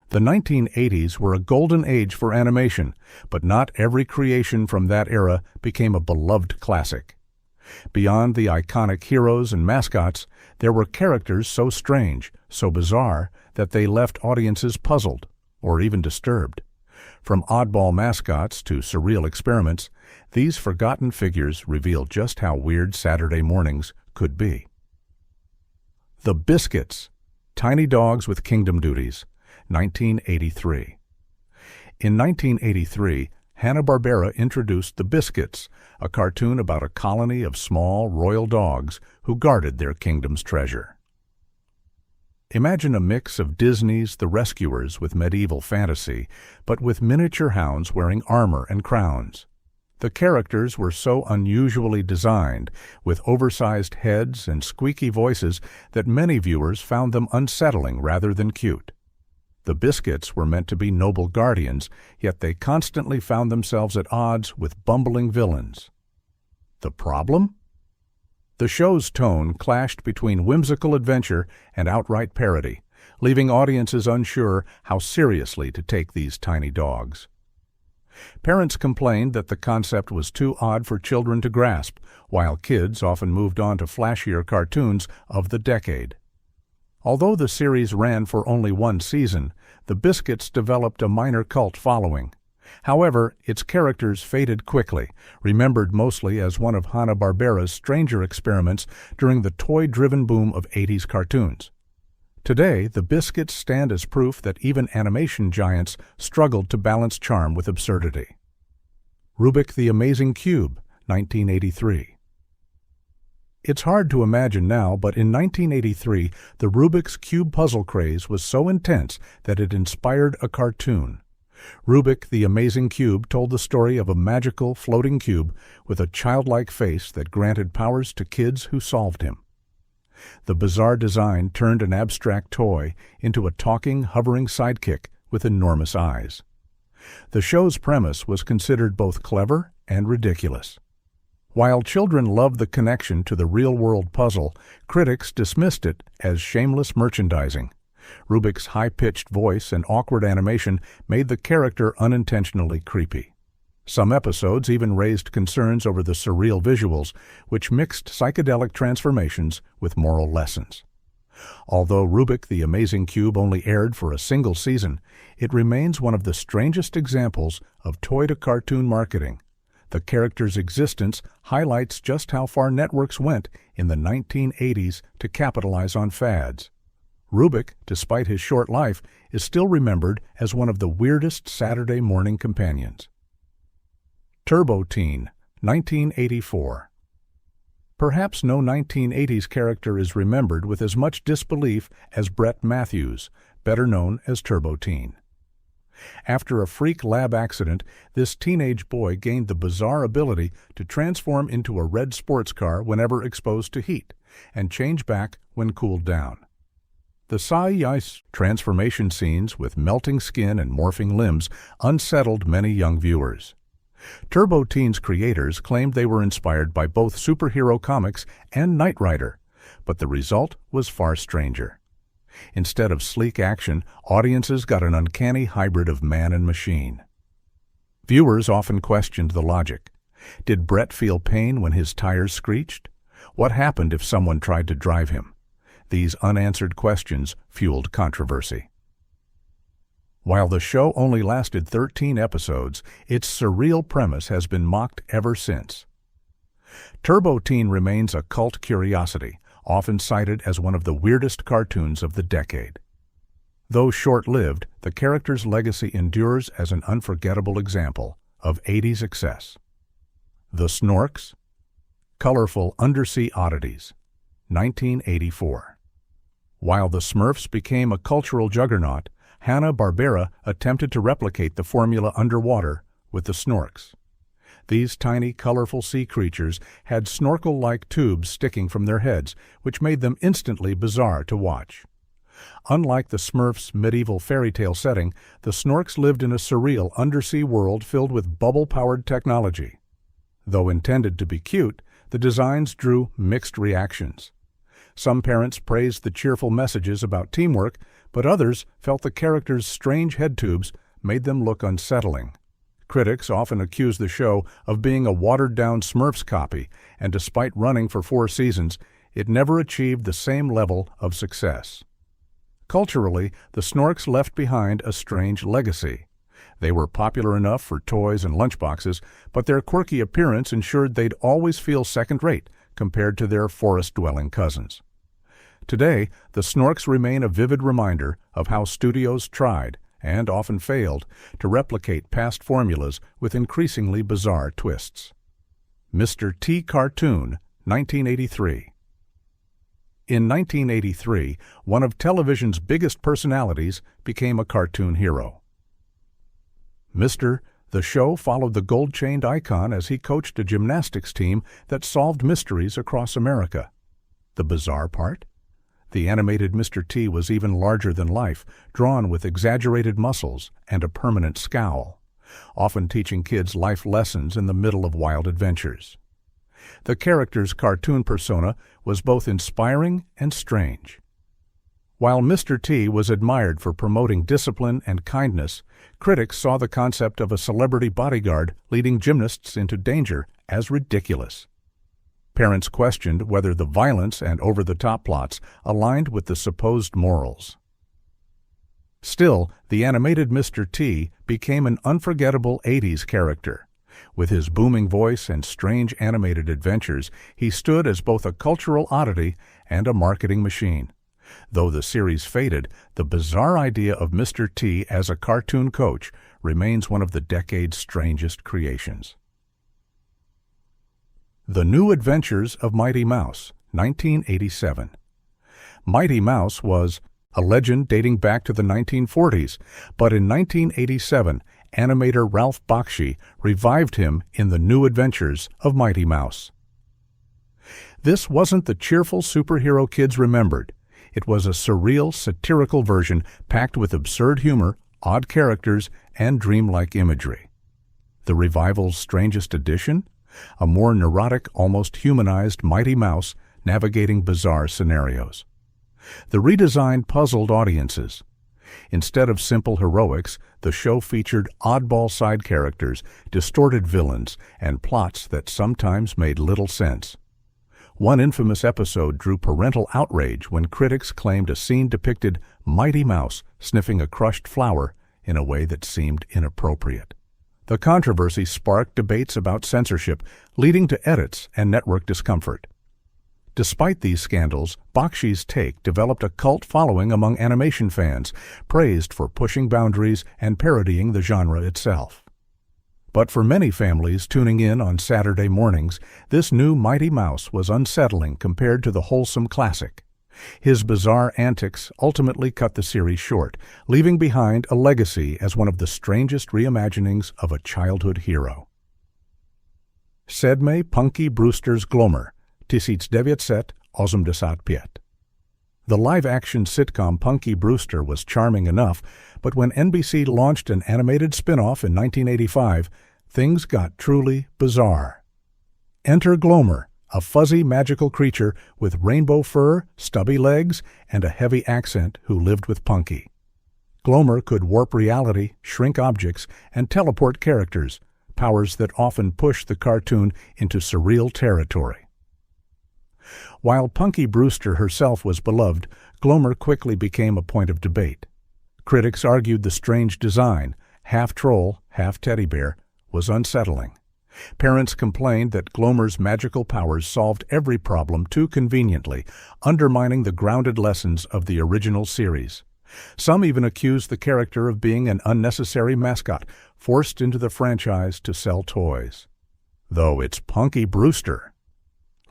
The 1980s were a golden age for animation, but not every creation from that era became a beloved classic. Beyond the iconic heroes and mascots, there were characters so strange, so bizarre, that they left audiences puzzled, or even disturbed. From oddball mascots to surreal experiments, these forgotten figures reveal just how weird Saturday mornings could be. The Biskitts, Tiny Dogs with Kingdom Duties, 1983. In 1983, Hanna-Barbera introduced the Biskitts, a cartoon about a colony of small, royal dogs who guarded their kingdom's treasure. Imagine a mix of Disney's The Rescuers with medieval fantasy, but with miniature hounds wearing armor and crowns. The characters were so unusually designed, with oversized heads and squeaky voices, that many viewers found them unsettling rather than cute. The Biskitts were meant to be noble guardians, yet they constantly found themselves at odds with bumbling villains. The problem? The show's tone clashed between whimsical adventure and outright parody, leaving audiences unsure how seriously to take these tiny dogs. Parents complained that the concept was too odd for children to grasp, while kids often moved on to flashier cartoons of the decade. Although the series ran for only one season, the Biskitts developed a minor cult following. However, its characters faded quickly, remembered mostly as one of Hanna-Barbera's stranger experiments during the toy-driven boom of 80s cartoons. Today, the Biskitts stand as proof that even animation giants struggled to balance charm with absurdity. Rubik the Amazing Cube, 1983. It's hard to imagine now, but in 1983, the Rubik's Cube puzzle craze was so intense that it inspired a cartoon. Rubik the Amazing Cube told the story of a magical, floating cube with a childlike face that granted powers to kids who solved him. The bizarre design turned an abstract toy into a talking, hovering sidekick with enormous eyes. The show's premise was considered both clever and ridiculous. While children loved the connection to the real-world puzzle, critics dismissed it as shameless merchandising. Rubik's high-pitched voice and awkward animation made the character unintentionally creepy. Some episodes even raised concerns over the surreal visuals, which mixed psychedelic transformations with moral lessons. Although Rubik the Amazing Cube only aired for a single season, it remains one of the strangest examples of toy-to-cartoon marketing. The character's existence highlights just how far networks went in the 1980s to capitalize on fads. Rubik, despite his short life, is still remembered as one of the weirdest Saturday morning companions. Turbo Teen, 1984. Perhaps no 1980s character is remembered with as much disbelief as Brett Matthews, better known as Turbo Teen. After a freak lab accident, this teenage boy gained the bizarre ability to transform into a red sports car whenever exposed to heat, and change back when cooled down. The Sai-Ice transformation scenes with melting skin and morphing limbs unsettled many young viewers. Turbo Teen's creators claimed they were inspired by both superhero comics and Knight Rider, but the result was far stranger. Instead of sleek action, audiences got an uncanny hybrid of man and machine. Viewers often questioned the logic. Did Brett feel pain when his tires screeched? What happened if someone tried to drive him? These unanswered questions fueled controversy. While the show only lasted 13 episodes, its surreal premise has been mocked ever since. Turbo Teen remains a cult curiosity, often cited as one of the weirdest cartoons of the decade. Though short-lived, the character's legacy endures as an unforgettable example of 80s excess. The Snorks, colorful undersea oddities, 1984. While the Smurfs became a cultural juggernaut, Hanna-Barbera attempted to replicate the formula underwater with the Snorks. These tiny, colorful sea creatures had snorkel-like tubes sticking from their heads, which made them instantly bizarre to watch. Unlike the Smurfs' medieval fairy tale setting, the Snorks lived in a surreal undersea world filled with bubble-powered technology. Though intended to be cute, the designs drew mixed reactions. Some parents praised the cheerful messages about teamwork, but others felt the characters' strange head tubes made them look unsettling. Critics often accused the show of being a watered-down Smurfs copy, and despite running for 4 seasons, it never achieved the same level of success. Culturally, the Snorks left behind a strange legacy. They were popular enough for toys and lunchboxes, but their quirky appearance ensured they'd always feel second-rate compared to their forest-dwelling cousins. Today, the Snorks remain a vivid reminder of how studios tried, and often failed, to replicate past formulas with increasingly bizarre twists. Mr. T Cartoon, 1983. In 1983, one of television's biggest personalities became a cartoon hero. The show followed the gold-chained icon as he coached a gymnastics team that solved mysteries across America. The bizarre part? The animated Mr. T was even larger than life, drawn with exaggerated muscles and a permanent scowl, often teaching kids life lessons in the middle of wild adventures. The character's cartoon persona was both inspiring and strange. While Mr. T was admired for promoting discipline and kindness, critics saw the concept of a celebrity bodyguard leading gymnasts into danger as ridiculous. Parents questioned whether the violence and over-the-top plots aligned with the supposed morals. Still, the animated Mr. T became an unforgettable 80s character. With his booming voice and strange animated adventures, he stood as both a cultural oddity and a marketing machine. Though the series faded, the bizarre idea of Mr. T as a cartoon coach remains one of the decade's strangest creations. The New Adventures of Mighty Mouse, 1987. Mighty Mouse was a legend dating back to the 1940s, but in 1987, animator Ralph Bakshi revived him in The New Adventures of Mighty Mouse. This wasn't the cheerful superhero kids remembered. It was a surreal, satirical version packed with absurd humor, odd characters, and dreamlike imagery. The revival's strangest addition? A more neurotic, almost humanized Mighty Mouse navigating bizarre scenarios. The redesign puzzled audiences. Instead of simple heroics, the show featured oddball side characters, distorted villains, and plots that sometimes made little sense. One infamous episode drew parental outrage when critics claimed a scene depicted Mighty Mouse sniffing a crushed flower in a way that seemed inappropriate. The controversy sparked debates about censorship, leading to edits and network discomfort. Despite these scandals, Bakshi's take developed a cult following among animation fans, praised for pushing boundaries and parodying the genre itself. But for many families tuning in on Saturday mornings, this new Mighty Mouse was unsettling compared to the wholesome classic. His bizarre antics ultimately cut the series short, leaving behind a legacy as one of the strangest reimaginings of a childhood hero. Sedme Punky Brewster's Glomer, 1985. The live-action sitcom Punky Brewster was charming enough, but when NBC launched an animated spin-off in 1985, things got truly bizarre. Enter Glomer, a fuzzy magical creature with rainbow fur, stubby legs, and a heavy accent who lived with Punky. Glomer could warp reality, shrink objects, and teleport characters, powers that often pushed the cartoon into surreal territory. While Punky Brewster herself was beloved, Glomer quickly became a point of debate. Critics argued the strange design, half troll, half teddy bear, was unsettling. Parents complained that Glomer's magical powers solved every problem too conveniently, undermining the grounded lessons of the original series. Some even accused the character of being an unnecessary mascot, forced into the franchise to sell toys. Though it's Punky Brewster.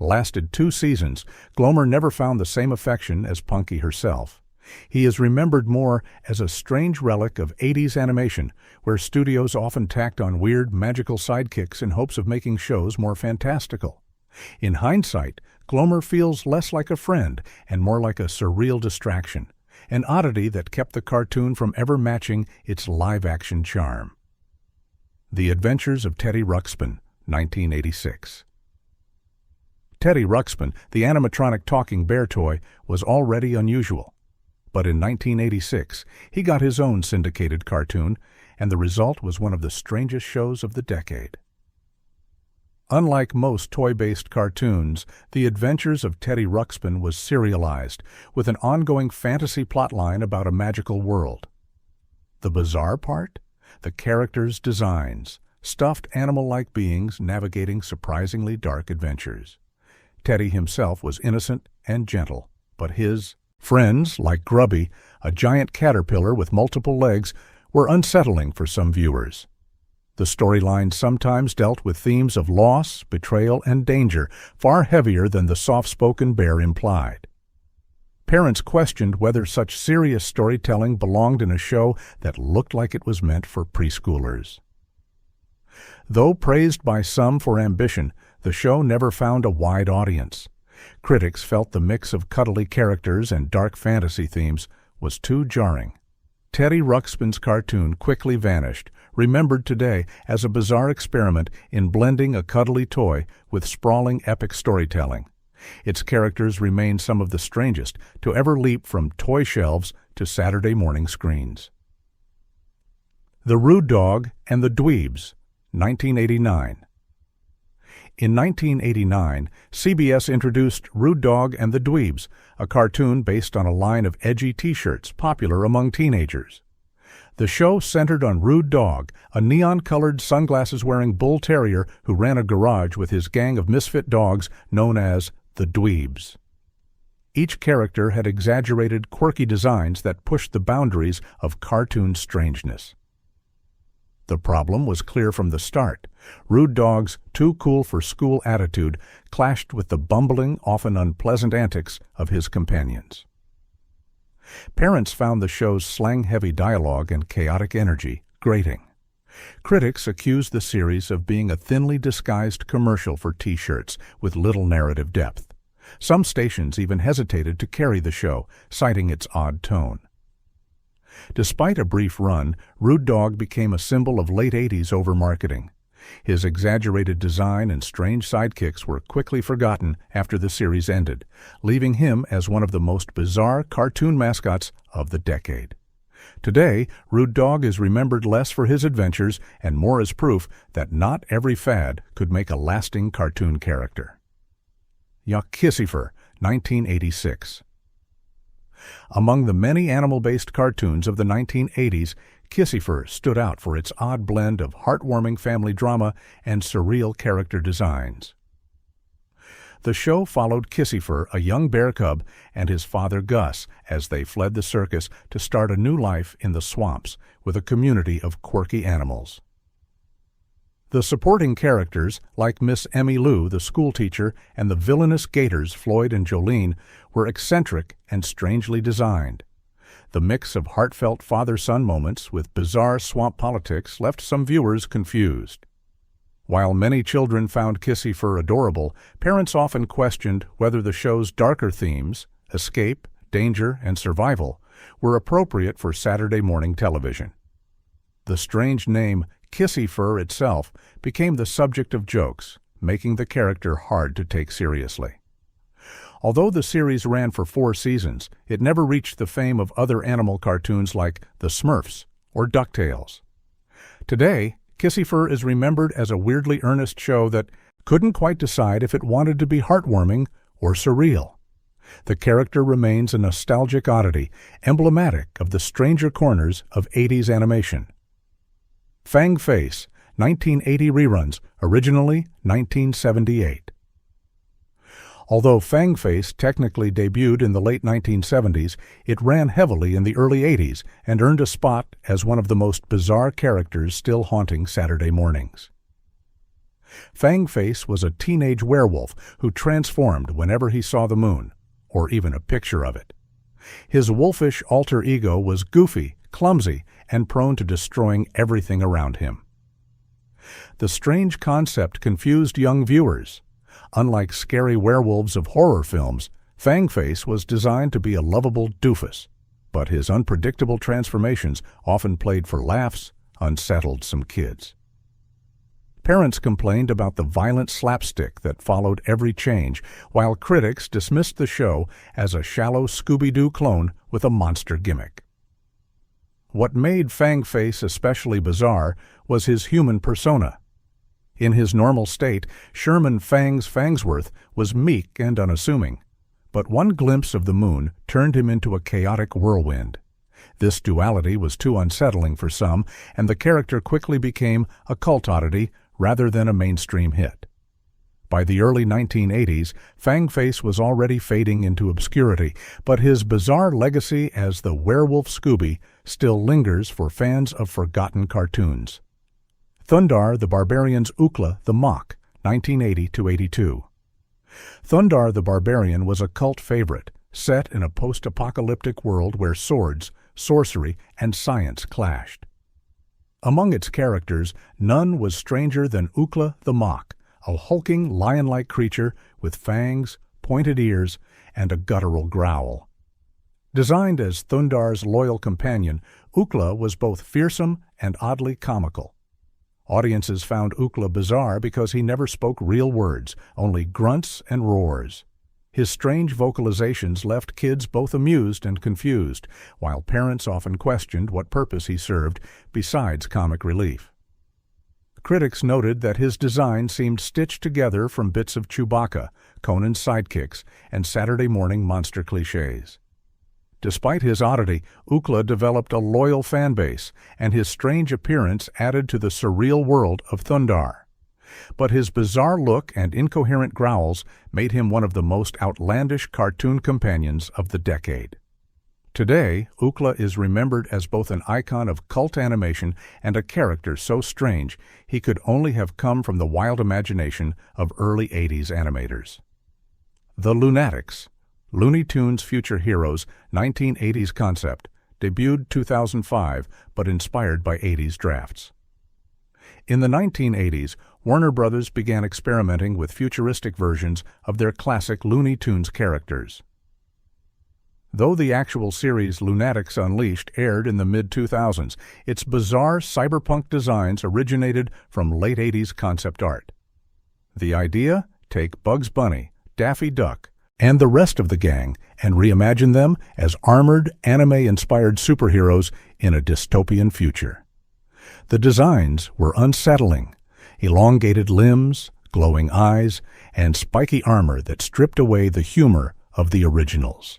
Lasted 2 seasons, Glomer never found the same affection as Punky herself. He is remembered more as a strange relic of 80s animation, where studios often tacked on weird, magical sidekicks in hopes of making shows more fantastical. In hindsight, Glomer feels less like a friend and more like a surreal distraction, an oddity that kept the cartoon from ever matching its live-action charm. The Adventures of Teddy Ruxpin, 1986. Teddy Ruxpin, the animatronic talking bear toy, was already unusual. But in 1986, he got his own syndicated cartoon, and the result was one of the strangest shows of the decade. Unlike most toy-based cartoons, The Adventures of Teddy Ruxpin was serialized, with an ongoing fantasy plotline about a magical world. The bizarre part? The characters' designs, stuffed animal-like beings navigating surprisingly dark adventures. Teddy himself was innocent and gentle, but his friends, like Grubby, a giant caterpillar with multiple legs, were unsettling for some viewers. The storyline sometimes dealt with themes of loss, betrayal, and danger, far heavier than the soft-spoken bear implied. Parents questioned whether such serious storytelling belonged in a show that looked like it was meant for preschoolers. Though praised by some for ambition, the show never found a wide audience. Critics felt the mix of cuddly characters and dark fantasy themes was too jarring. Teddy Ruxpin's cartoon quickly vanished, remembered today as a bizarre experiment in blending a cuddly toy with sprawling epic storytelling. Its characters remain some of the strangest to ever leap from toy shelves to Saturday morning screens. The Rude Dog and the Dweebs, 1989. In 1989, CBS introduced Rude Dog and the Dweebs, a cartoon based on a line of edgy T-shirts popular among teenagers. The show centered on Rude Dog, a neon-colored sunglasses-wearing bull terrier who ran a garage with his gang of misfit dogs known as the Dweebs. Each character had exaggerated, quirky designs that pushed the boundaries of cartoon strangeness. The problem was clear from the start. Rude Dog's too-cool-for-school attitude clashed with the bumbling, often unpleasant antics of his companions. Parents found the show's slang-heavy dialogue and chaotic energy grating. Critics accused the series of being a thinly disguised commercial for T-shirts with little narrative depth. Some stations even hesitated to carry the show, citing its odd tone. Despite a brief run, Rude Dog became a symbol of late 80s over-marketing. His exaggerated design and strange sidekicks were quickly forgotten after the series ended, leaving him as one of the most bizarre cartoon mascots of the decade. Today, Rude Dog is remembered less for his adventures and more as proof that not every fad could make a lasting cartoon character. Kissyfur, 1986. Among the many animal-based cartoons of the 1980s, Kissyfur stood out for its odd blend of heartwarming family drama and surreal character designs. The show followed Kissyfur, a young bear cub, and his father Gus as they fled the circus to start a new life in the swamps with a community of quirky animals. The supporting characters, like Miss Emmy Lou, the schoolteacher, and the villainous gators Floyd and Jolene, were eccentric and strangely designed. The mix of heartfelt father-son moments with bizarre swamp politics left some viewers confused. While many children found Kissyfur adorable, parents often questioned whether the show's darker themes, escape, danger, and survival, were appropriate for Saturday morning television. The strange name Kissyfur itself became the subject of jokes, making the character hard to take seriously. Although the series ran for 4 seasons, it never reached the fame of other animal cartoons like The Smurfs or DuckTales. Today, Kissyfur is remembered as a weirdly earnest show that couldn't quite decide if it wanted to be heartwarming or surreal. The character remains a nostalgic oddity, emblematic of the stranger corners of 80s animation. Fangface, 1980 reruns, originally 1978. Although Fangface technically debuted in the late 1970s, it ran heavily in the early 80s and earned a spot as one of the most bizarre characters still haunting Saturday mornings. Fangface was a teenage werewolf who transformed whenever he saw the moon, or even a picture of it. His wolfish alter ego was goofy, clumsy, and prone to destroying everything around him. The strange concept confused young viewers. Unlike scary werewolves of horror films, Fangface was designed to be a lovable doofus, but his unpredictable transformations, often played for laughs, unsettled some kids. Parents complained about the violent slapstick that followed every change, while critics dismissed the show as a shallow Scooby-Doo clone with a monster gimmick. What made Fangface especially bizarre was his human persona. In his normal state, Sherman Fangs Fangsworth was meek and unassuming, but one glimpse of the moon turned him into a chaotic whirlwind. This duality was too unsettling for some, and the character quickly became a cult oddity rather than a mainstream hit. By the early 1980s, Fangface was already fading into obscurity, but his bizarre legacy as the Werewolf Scooby still lingers for fans of forgotten cartoons. Thundarr the Barbarian's Ookla the Mock, 1980–82. Thundarr the Barbarian was a cult favorite, set in a post-apocalyptic world where swords, sorcery, and science clashed. Among its characters, none was stranger than Ookla the Mock, a hulking lion-like creature with fangs, pointed ears, and a guttural growl. Designed as Thundarr's loyal companion, Ookla was both fearsome and oddly comical. Audiences found Ookla bizarre because he never spoke real words, only grunts and roars. His strange vocalizations left kids both amused and confused, while parents often questioned what purpose he served besides comic relief. Critics noted that his design seemed stitched together from bits of Chewbacca, Conan's sidekicks, and Saturday morning monster cliches. Despite his oddity, Ookla developed a loyal fan base, and his strange appearance added to the surreal world of Thundarr. But his bizarre look and incoherent growls made him one of the most outlandish cartoon companions of the decade. Today, Ookla is remembered as both an icon of cult animation and a character so strange he could only have come from the wild imagination of early 80s animators. The Lunatics, Looney Tunes Future Heroes 1980s concept, debuted 2005 but inspired by 80s drafts. In the 1980s, Warner Brothers began experimenting with futuristic versions of their classic Looney Tunes characters. Though the actual series Lunatics Unleashed aired in the mid-2000s, its bizarre cyberpunk designs originated from late 80s concept art. The idea? Take Bugs Bunny, Daffy Duck, and the rest of the gang and reimagine them as armored, anime-inspired superheroes in a dystopian future. The designs were unsettling, elongated limbs, glowing eyes, and spiky armor that stripped away the humor of the originals.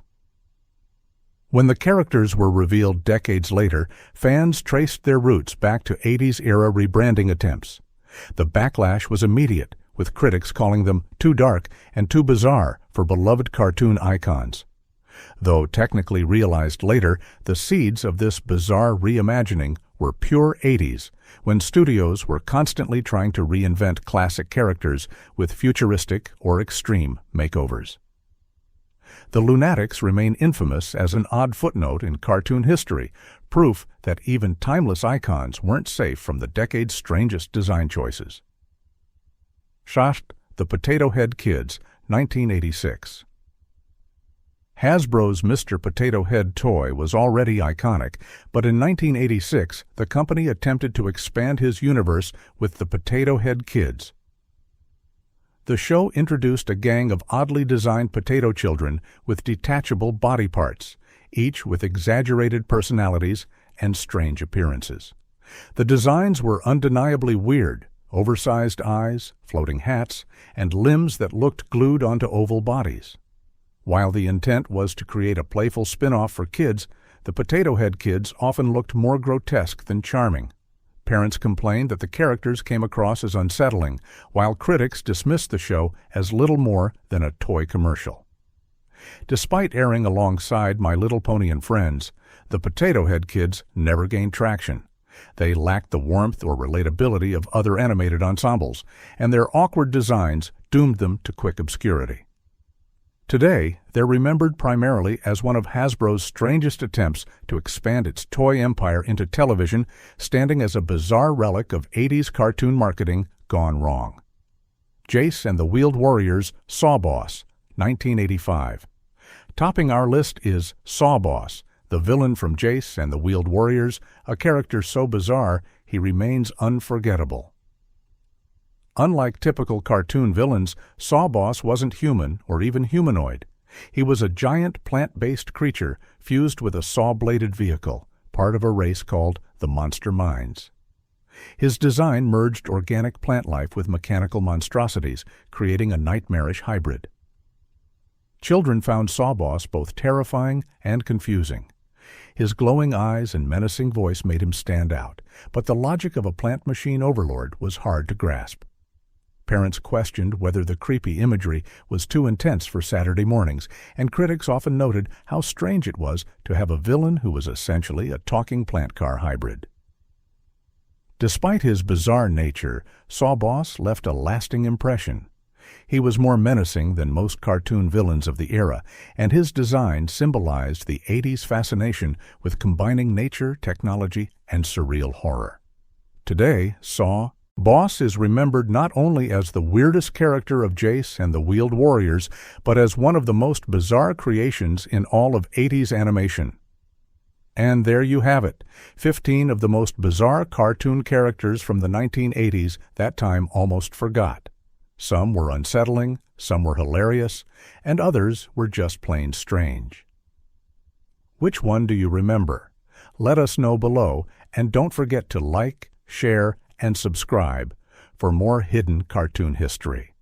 When the characters were revealed decades later, fans traced their roots back to 80s-era rebranding attempts. The backlash was immediate, with critics calling them too dark and too bizarre for beloved cartoon icons. Though technically realized later, the seeds of this bizarre reimagining were pure 80s, when studios were constantly trying to reinvent classic characters with futuristic or extreme makeovers. The Lunatics remain infamous as an odd footnote in cartoon history, proof that even timeless icons weren't safe from the decade's strangest design choices. Shasht the Potato Head Kids, 1986. Hasbro's Mr. Potato Head toy was already iconic, but in 1986 the company attempted to expand his universe with the Potato Head Kids. The show introduced a gang of oddly designed potato children with detachable body parts, each with exaggerated personalities and strange appearances. The designs were undeniably weird, oversized eyes, floating hats, and limbs that looked glued onto oval bodies. While the intent was to create a playful spin-off for kids, the Potato Head Kids often looked more grotesque than charming. Parents complained that the characters came across as unsettling, while critics dismissed the show as little more than a toy commercial. Despite airing alongside My Little Pony and Friends, the Potato Head Kids never gained traction. They lacked the warmth or relatability of other animated ensembles, and their awkward designs doomed them to quick obscurity. Today, they're remembered primarily as one of Hasbro's strangest attempts to expand its toy empire into television, standing as a bizarre relic of 80s cartoon marketing gone wrong. Jace and the Wheeled Warriors Saw Boss, 1985. Topping our list is Saw Boss, the villain from Jace and the Wheeled Warriors, a character so bizarre he remains unforgettable. Unlike typical cartoon villains, Sawboss wasn't human or even humanoid. He was a giant plant-based creature fused with a saw-bladed vehicle, part of a race called the Monster Minds. His design merged organic plant life with mechanical monstrosities, creating a nightmarish hybrid. Children found Sawboss both terrifying and confusing. His glowing eyes and menacing voice made him stand out, but the logic of a plant machine overlord was hard to grasp. Parents questioned whether the creepy imagery was too intense for Saturday mornings, and critics often noted how strange it was to have a villain who was essentially a talking plant car hybrid. Despite his bizarre nature, Sawboss left a lasting impression. He was more menacing than most cartoon villains of the era, and his design symbolized the 80s fascination with combining nature, technology, and surreal horror. Today, Sawboss is remembered not only as the weirdest character of Jace and the Wheeled Warriors, but as one of the most bizarre creations in all of 80s animation. And there you have it, 15 of the most bizarre cartoon characters from the 1980s that time almost forgot. Some were unsettling, some were hilarious, and others were just plain strange. Which one do you remember? Let us know below, and don't forget to like, share, and subscribe for more hidden cartoon history.